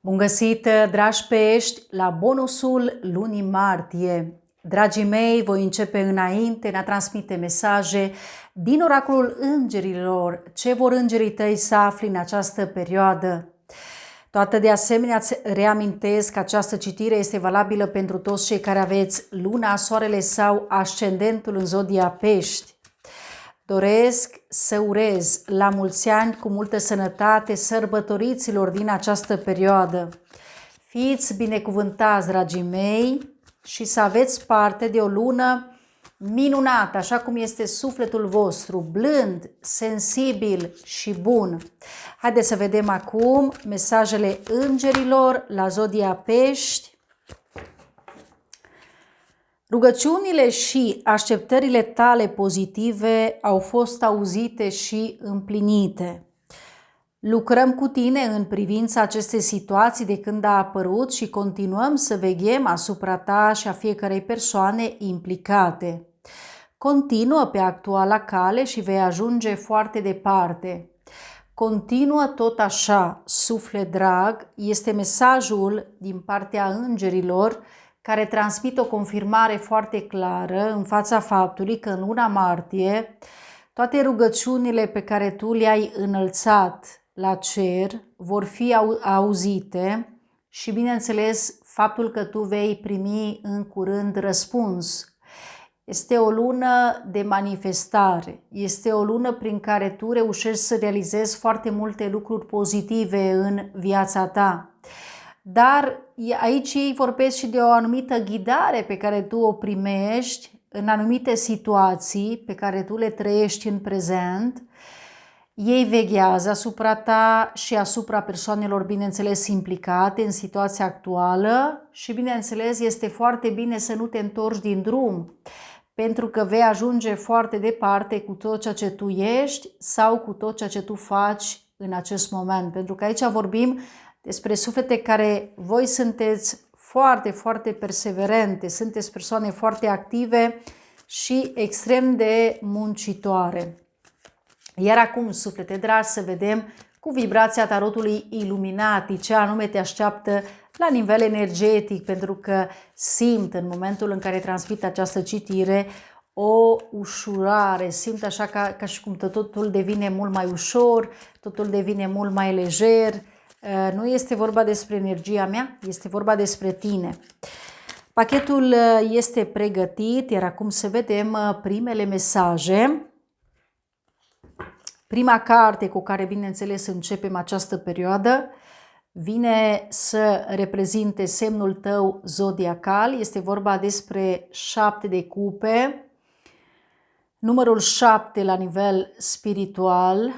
Bun găsit, dragi pești, la bonusul lunii martie. Dragii mei, voi începe înainte în a transmite mesaje din oracolul îngerilor. Ce vor îngerii tăi să afli în această perioadă? Toată de asemenea îți reamintesc că această citire este valabilă pentru toți cei care aveți luna, soarele sau ascendentul în zodia pești. Doresc să urez la mulți ani cu multă sănătate sărbătoriților din această perioadă. Fiți binecuvântați, dragii mei, și să aveți parte de o lună minunată, așa cum este sufletul vostru, blând, sensibil și bun. Haideți să vedem acum mesajele îngerilor la zodia pești. Rugăciunile și așteptările tale pozitive au fost auzite și împlinite. Lucrăm cu tine în privința acestei situații de când a apărut și continuăm să veghem asupra ta și a fiecărei persoane implicate. Continuă pe actuala cale și vei ajunge foarte departe. Continuă tot așa, suflet drag, este mesajul din partea îngerilor care transmit o confirmare foarte clară în fața faptului că în luna martie toate rugăciunile pe care tu le-ai înălțat la cer vor fi auzite și, bineînțeles, faptul că tu vei primi în curând răspuns. Este o lună de manifestare, este o lună prin care tu reușești să realizezi foarte multe lucruri pozitive în viața ta. Dar aici ei vorbesc și de o anumită ghidare pe care tu o primești în anumite situații pe care tu le trăiești în prezent. Ei veghează asupra ta și asupra persoanelor, bineînțeles, implicate în situația actuală și, bineînțeles, este foarte bine să nu te întorci din drum, pentru că vei ajunge foarte departe cu tot ceea ce tu ești sau cu tot ceea ce tu faci în acest moment. Pentru că aici vorbim despre suflete care voi sunteți foarte, foarte perseverente, sunteți persoane foarte active și extrem de muncitoare. Iar acum, suflete dragi, să vedem cu vibrația tarotului Illuminati ce anume te așteaptă la nivel energetic, pentru că simt în momentul în care transmit această citire o ușurare, simt așa ca și cum totul devine mult mai ușor, totul devine mult mai lejer. Nu este vorba despre energia mea, este vorba despre tine. Pachetul este pregătit, iar acum să vedem primele mesaje. Prima carte cu care, bineînțeles, începem această perioadă vine să reprezinte semnul tău zodiacal. Este vorba despre 7 de cupe. Numărul 7 la nivel spiritual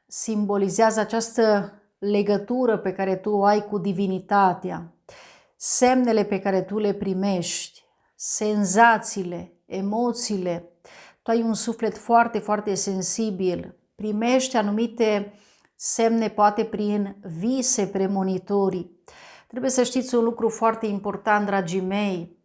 simbolizează această legătură pe care tu o ai cu divinitatea, semnele pe care tu le primești, senzațiile, emoțiile. Tu ai un suflet foarte, foarte sensibil, primești anumite semne poate prin vise premonitorii. Trebuie să știți un lucru foarte important, dragii mei.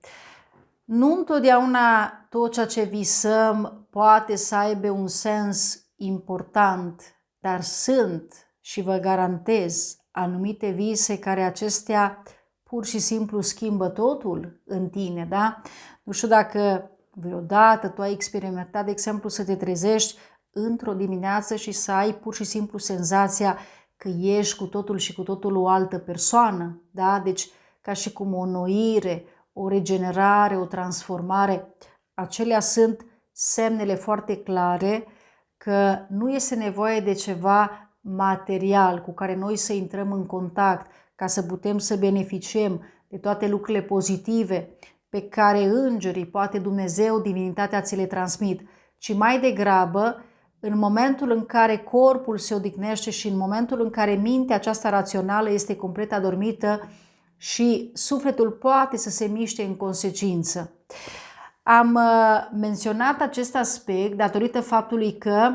Nu întotdeauna tot ceea ce visăm poate să aibă un sens important, dar sunt și vă garantez anumite vise care acestea pur și simplu schimbă totul în tine, da? Nu știu dacă vreodată tu ai experimentat, de exemplu, să te trezești într-o dimineață și să ai pur și simplu senzația că ești cu totul și cu totul o altă persoană, da? Deci ca și cum o înnoire, o regenerare, o transformare. Acelea sunt semnele foarte clare că nu este nevoie de ceva material cu care noi să intrăm în contact ca să putem să beneficiem de toate lucrurile pozitive pe care îngerii, poate Dumnezeu, divinitatea ți le transmit, ci mai degrabă în momentul în care corpul se odihnește și în momentul în care mintea aceasta rațională este complet adormită și sufletul poate să se miște în consecință. Am menționat acest aspect datorită faptului că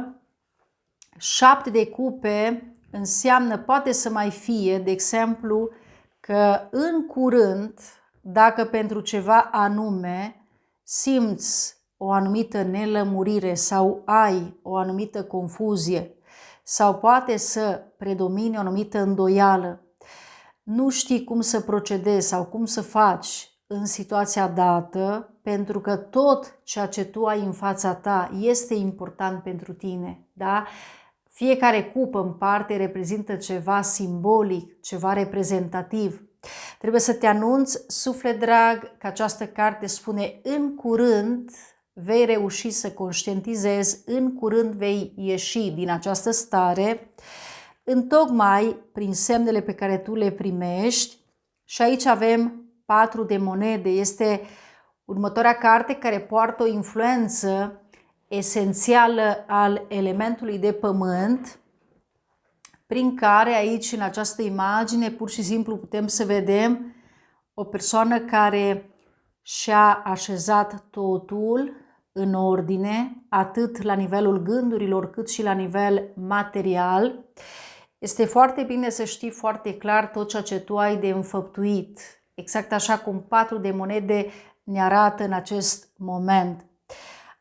7 de cupe înseamnă, poate să mai fie, de exemplu, că în curând, dacă pentru ceva anume simți o anumită nelămurire sau ai o anumită confuzie sau poate să predomine o anumită îndoială, nu știi cum să procedezi sau cum să faci în situația dată, pentru că tot ceea ce tu ai în fața ta este important pentru tine, da? Fiecare cupă în parte reprezintă ceva simbolic, ceva reprezentativ. Trebuie să te anunț, suflet drag, că această carte spune în curând vei reuși să conștientizezi, în curând vei ieși din această stare, întocmai prin semnele pe care tu le primești. Și aici avem 4 de monede. Este următoarea carte care poartă o influență esențială al elementului de pământ, prin care aici, în această imagine, pur și simplu putem să vedem o persoană care și-a așezat totul în ordine, atât la nivelul gândurilor, cât și la nivel material. Este foarte bine să știi foarte clar tot ceea ce tu ai de înfăptuit, exact așa cum 4 de monede ne arată în acest moment.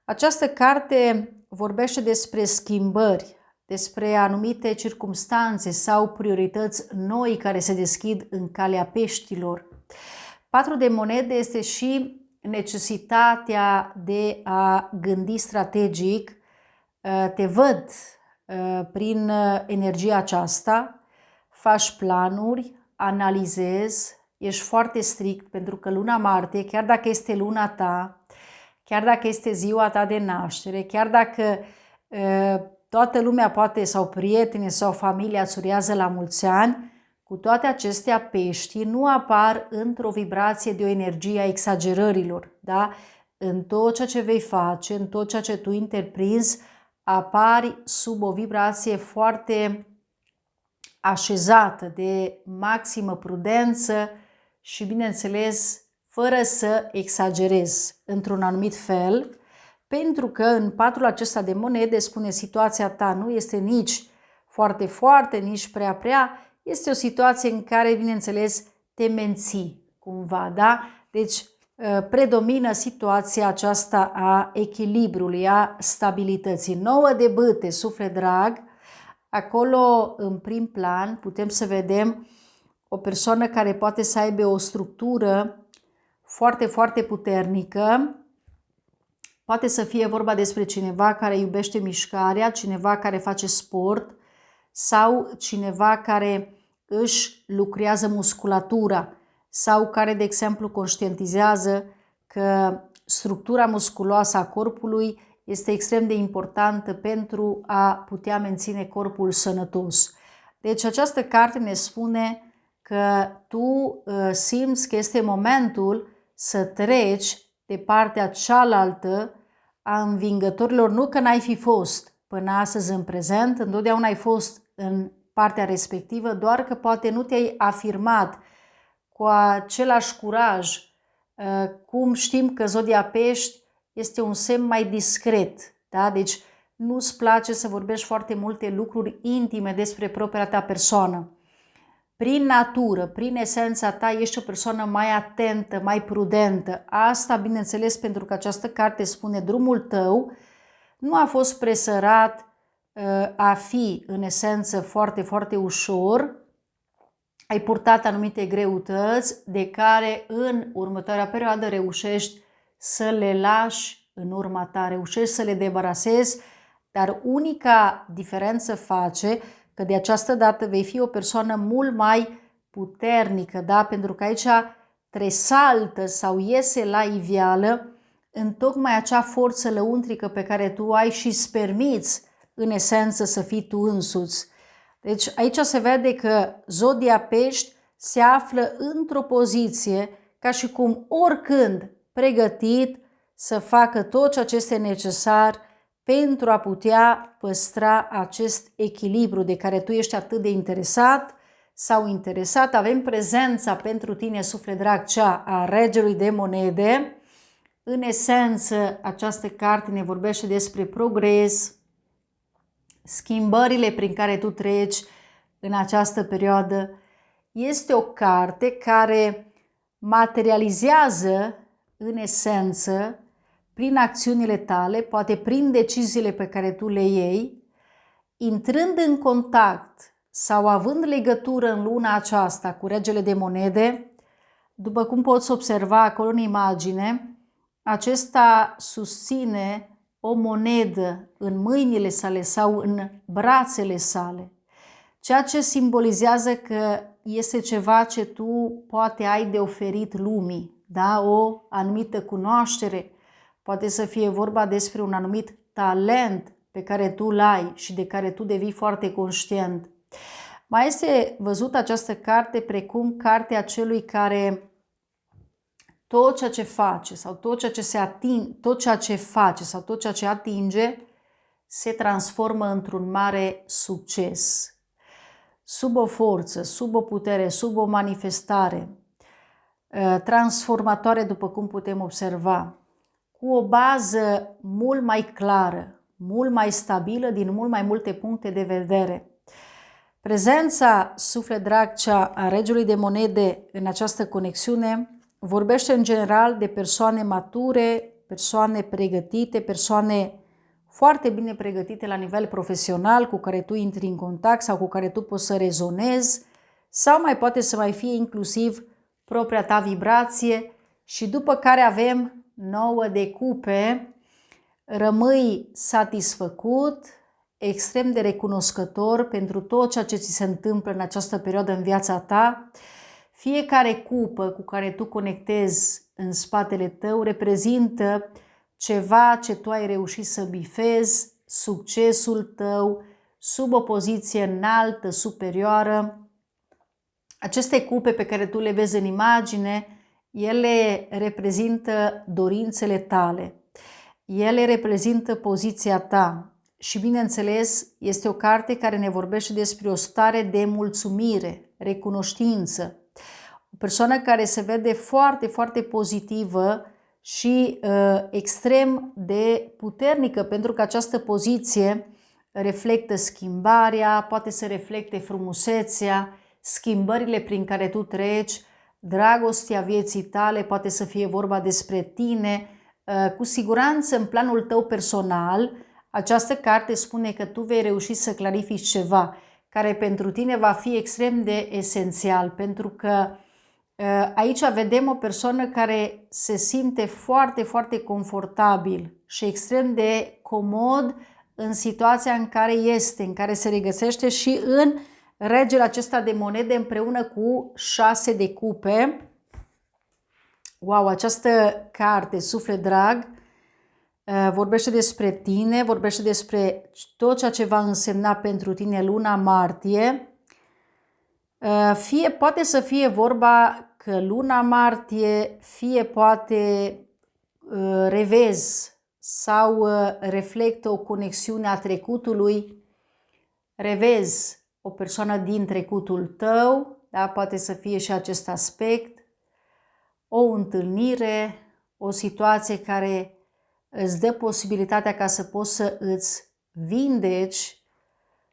Această carte vorbește despre schimbări, despre anumite circumstanțe sau priorități noi care se deschid în calea peștilor. 4 de monede este și necesitatea de a gândi strategic. Te văd prin energia aceasta, faci planuri, analizezi, ești foarte strict pentru că luna Marte, chiar dacă este luna ta, chiar dacă este ziua ta de naștere, chiar dacă toată lumea poate sau prietenii sau familia îți urează la mulți ani, cu toate acestea peștii nu apar într-o vibrație de o energie a exagerărilor, da? În tot ceea ce vei face, în tot ceea ce tu interprinzi, apari sub o vibrație foarte așezată, de maximă prudență și, bineînțeles, fără să exagerezi într-un anumit fel, pentru că în 4 acesta de monede spune situația ta nu este nici foarte, foarte, nici prea, este o situație în care, bineînțeles, te menții cumva, da? Deci predomină situația aceasta a echilibrului, a stabilității. 9 de bâte, suflet drag, acolo în prim plan putem să vedem o persoană care poate să aibă o structură foarte, foarte puternică. Poate să fie vorba despre cineva care iubește mișcarea, cineva care face sport sau cineva care își lucrează musculatura sau care, de exemplu, conștientizează că structura musculoasă a corpului este extrem de importantă pentru a putea menține corpul sănătos. Deci această carte ne spune că tu simți că este momentul să treci de partea cealaltă a învingătorilor, nu că n-ai fi fost până astăzi în prezent, întotdeauna ai fost în partea respectivă, doar că poate nu te-ai afirmat cu același curaj. Cum știm că zodia pești este un semn mai discret, da? Deci nu-ți place să vorbești foarte multe lucruri intime despre propria ta persoană. Prin natură, prin esența ta, ești o persoană mai atentă, mai prudentă. Asta, bineînțeles, pentru că această carte spune drumul tău nu a fost presărat a fi, în esență, foarte, foarte ușor. Ai purtat anumite greutăți de care în următoarea perioadă reușești să le lași în urma ta, reușești să le debarasezi, dar unica diferență face că de această dată vei fi o persoană mult mai puternică, da? Pentru că aici tresaltă sau iese la iveală în tocmai acea forță lăuntrică pe care tu ai și îți permiți în esență să fii tu însuți. Deci aici se vede că zodia pești se află într-o poziție ca și cum oricând pregătit să facă tot ceea ce este necesar pentru a putea păstra acest echilibru de care tu ești atât de interesat sau interesat. Avem prezența pentru tine, suflet drag, cea a regelui de monede. În esență, această carte ne vorbește despre progres, schimbările prin care tu treci în această perioadă. Este o carte care materializează în esență prin acțiunile tale, poate prin deciziile pe care tu le iei, intrând în contact sau având legătură în luna aceasta cu regele de monede, după cum poți observa acolo în imagine, acesta susține o monedă în mâinile sale sau în brațele sale, ceea ce simbolizează că este ceva ce tu poate ai de oferit lumii, da? O anumită cunoaștere, poate să fie vorba despre un anumit talent pe care tu îl ai și de care tu devii foarte conștient. Mai este văzut această carte precum cartea celui care tot ceea ce face sau tot ceea ce atinge se transformă într-un mare succes. Sub o forță, sub o putere, sub o manifestare transformatoare, după cum putem observa, cu o bază mult mai clară, mult mai stabilă din mult mai multe puncte de vedere. Prezența, suflet drag, cea a regelui de monede în această conexiune vorbește în general de persoane mature, persoane pregătite, persoane foarte bine pregătite la nivel profesional cu care tu intri în contact sau cu care tu poți să rezonezi, sau mai poate să mai fie inclusiv propria ta vibrație. Și după care avem 9 de cupe, rămâi satisfăcut, extrem de recunoscător pentru tot ceea ce ți se întâmplă în această perioadă în viața ta. Fiecare cupă cu care tu conectezi în spatele tău reprezintă ceva ce tu ai reușit să bifezi, succesul tău, sub o poziție înaltă, superioară. Aceste cupe pe care tu le vezi în imagine, ele reprezintă dorințele tale, ele reprezintă poziția ta și, bineînțeles, este o carte care ne vorbește despre o stare de mulțumire, recunoștință. O persoană care se vede foarte, foarte pozitivă și extrem de puternică, pentru că această poziție reflectă schimbarea, poate să reflecte frumusețea, schimbările prin care tu treci, dragostea vieții tale, poate să fie vorba despre tine. Cu siguranță, în planul tău personal, această carte spune că tu vei reuși să clarifici ceva care pentru tine va fi extrem de esențial, pentru că aici vedem o persoană care se simte foarte, foarte confortabil și extrem de comod în situația în care este, în care se regăsește și în regele acesta de monede împreună cu 6 de cupe. Wow, această carte, suflet drag, vorbește despre tine, vorbește despre tot ceea ce va însemna pentru tine luna martie. Fie poate să fie vorba că luna martie, fie poate revezi sau reflectă o conexiune a trecutului, revezi o persoană din trecutul tău, da? Poate să fie și acest aspect, o întâlnire, o situație care îți dă posibilitatea ca să poți să îți vindeci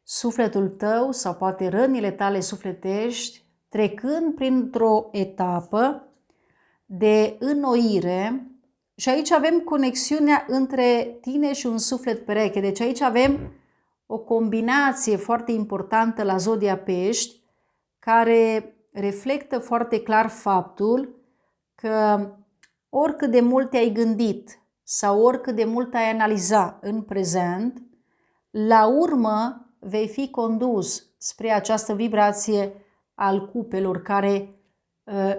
sufletul tău sau poate rănile tale sufletești, trecând printr-o etapă de înnoire. Și aici avem conexiunea între tine și un suflet pereche. Deci aici avem o combinație foarte importantă la zodia Pești, care reflectă foarte clar faptul că oricât de mult te-ai gândit sau oricât de mult ai analiza în prezent, la urmă vei fi condus spre această vibrație al cupelor, care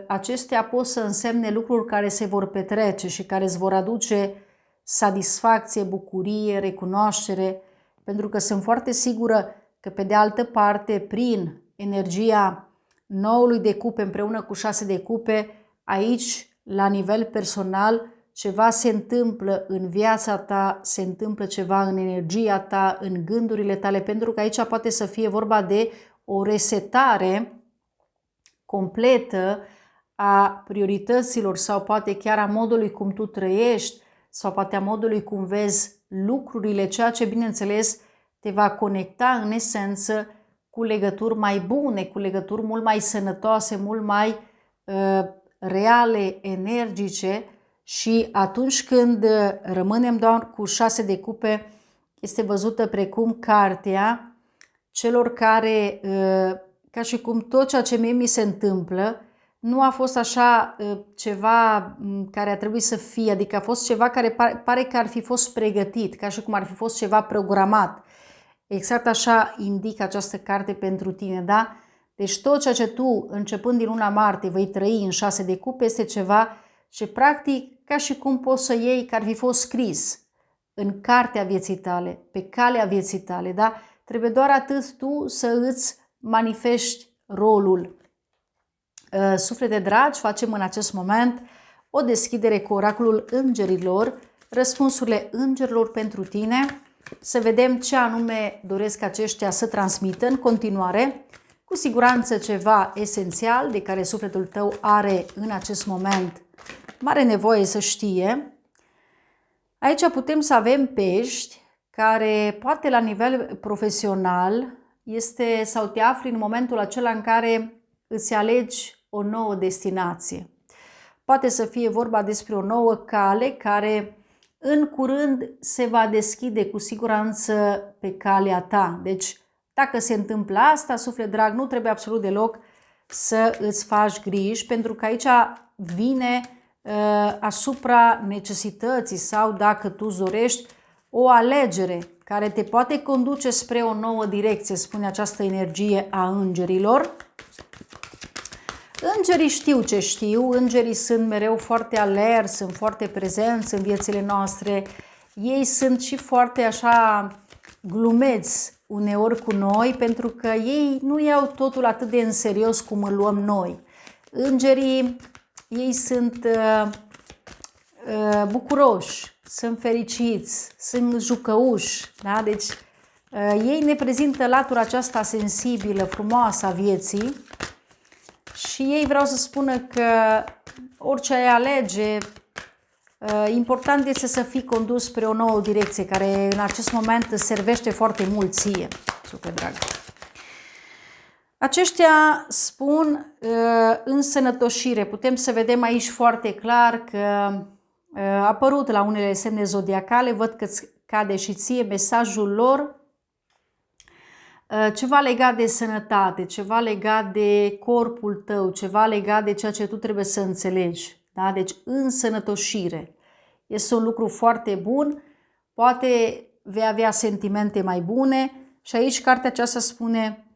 acestea pot să însemne lucruri care se vor petrece și care îți vor aduce satisfacție, bucurie, recunoaștere, pentru că sunt foarte sigură că, pe de altă parte, prin energia noului de cupe împreună cu 6 de cupe, aici, la nivel personal, ceva se întâmplă în viața ta, se întâmplă ceva în energia ta, în gândurile tale, pentru că aici poate să fie vorba de o resetare completă a priorităților sau poate chiar a modului cum tu trăiești sau poate a modului cum vezi lucrurile, ceea ce, bineînțeles, te va conecta în esență cu legături mai bune, cu legături mult mai sănătoase, mult mai reale, energice. Și atunci când rămânem doar cu 6 de cupe, este văzută precum cartea celor care, ca și cum tot ceea ce mie mi se întâmplă, nu a fost așa ceva care a trebuit să fie, adică a fost ceva care pare că ar fi fost pregătit, ca și cum ar fi fost ceva programat. Exact așa indică această carte pentru tine, da? Deci tot ceea ce tu, începând din luna martie, vei trăi în 6 de cupe, este ceva ce practic, ca și cum poți să iei, că ar fi fost scris în cartea vieții tale, pe calea vieții tale, da? Trebuie doar atât tu să îți manifesti rolul. Suflete dragi, facem în acest moment o deschidere cu oracolul îngerilor, răspunsurile îngerilor pentru tine, să vedem ce anume doresc aceștia să transmită în continuare. Cu siguranță ceva esențial de care sufletul tău are în acest moment mare nevoie să știe. Aici putem să avem pești care poate la nivel profesional este sau te afli în momentul acela în care îți alegi o nouă destinație. Poate să fie vorba despre o nouă cale care în curând se va deschide cu siguranță pe calea ta. Deci, dacă se întâmplă asta, suflet drag, nu trebuie absolut deloc să îți faci griji, pentru că aici vine asupra necesității sau, dacă tu îți dorești, o alegere care te poate conduce spre o nouă direcție, spune această energie a îngerilor. Îngerii știu ce știu, îngerii sunt mereu foarte alerți, sunt foarte prezenți în viețile noastre. Ei sunt și foarte așa glumeți uneori cu noi, pentru că ei nu iau totul atât de în serios cum îl luăm noi. Îngerii, ei sunt bucuroși, sunt fericiți, sunt jucăuși, da? Deci ei ne prezintă latura aceasta sensibilă, frumoasă a vieții. Și ei vreau să spună că orice ai alege, important este să fii condus spre o nouă direcție, care în acest moment îți servește foarte mult ție, suflet drag. Aceștia spun însănătoșire. Putem să vedem aici foarte clar că a apărut la unele semne zodiacale, văd că îți cade și ție mesajul lor, ceva legat de sănătate, ceva legat de corpul tău, ceva legat de ceea ce tu trebuie să înțelegi. Da? Deci însănătoșire. Este un lucru foarte bun, poate vei avea sentimente mai bune și aici cartea aceasta spune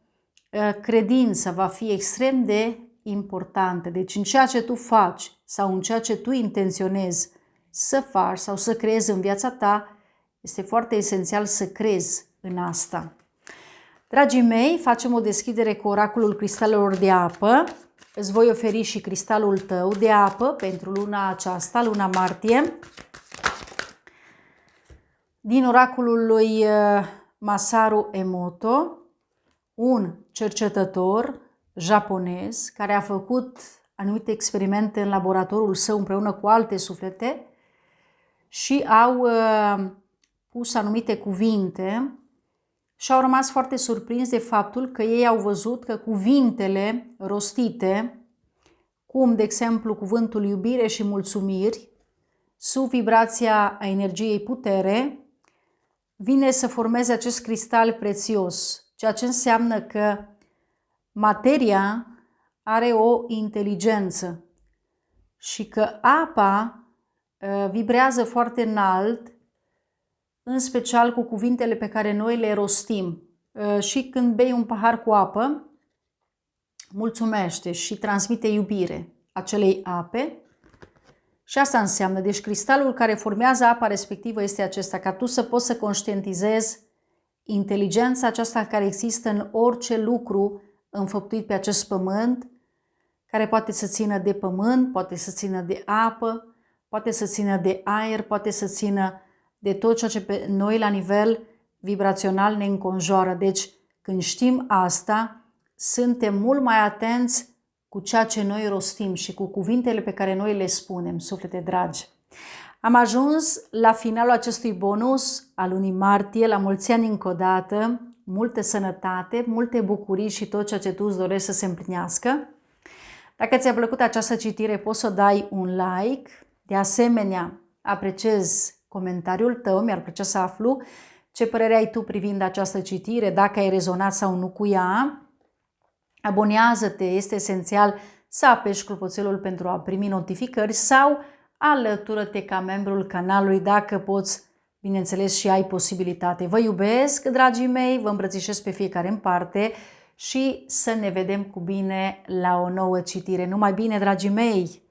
credința va fi extrem de importantă. Deci în ceea ce tu faci sau în ceea ce tu intenționezi să faci sau să creezi în viața ta, este foarte esențial să crezi în asta. Dragii mei, facem o deschidere cu oracolul cristalelor de apă. Îți voi oferi și cristalul tău de apă pentru luna aceasta, luna martie. Din oracolul lui Masaru Emoto, un cercetător japonez care a făcut anumite experimente în laboratorul său împreună cu alte suflete și au pus anumite cuvinte și au rămas foarte surprinși de faptul că ei au văzut că cuvintele rostite, cum de exemplu cuvântul iubire și mulțumiri, sub vibrația a energiei putere, vine să formeze acest cristal prețios, ceea ce înseamnă că materia are o inteligență și că apa vibrează foarte înalt, în special cu cuvintele pe care noi le rostim. Și când bei un pahar cu apă, mulțumește și transmite iubire acelei ape. Și asta înseamnă, deci cristalul care formează apa respectivă este acesta, ca tu să poți să conștientizezi inteligența aceasta care există în orice lucru înfăptuit pe acest pământ, care poate să țină de pământ, poate să țină de apă, poate să țină de aer, poate să țină de tot ceea ce pe noi la nivel vibrațional ne înconjoară. Deci, când știm asta, suntem mult mai atenți cu ceea ce noi rostim și cu cuvintele pe care noi le spunem, suflete dragi. Am ajuns la finalul acestui bonus al lunii martie, la mulți ani încă o dată, multă sănătate, multe bucurii și tot ceea ce tu îți dorești să se împlinească. Dacă ți-a plăcut această citire, poți să dai un like. De asemenea, apreciez comentariul tău, mi-ar plăcea să aflu Ce părere ai tu privind această citire, dacă ai rezonat sau nu cu ea. Abonează-te, este esențial să apeși clopoțelul pentru a primi notificări sau alătură-te ca membrul canalului dacă poți, bineînțeles, și ai posibilitate. Vă iubesc, dragii mei, vă îmbrățișez pe fiecare în parte și să ne vedem cu bine la o nouă citire. Numai bine, dragii mei!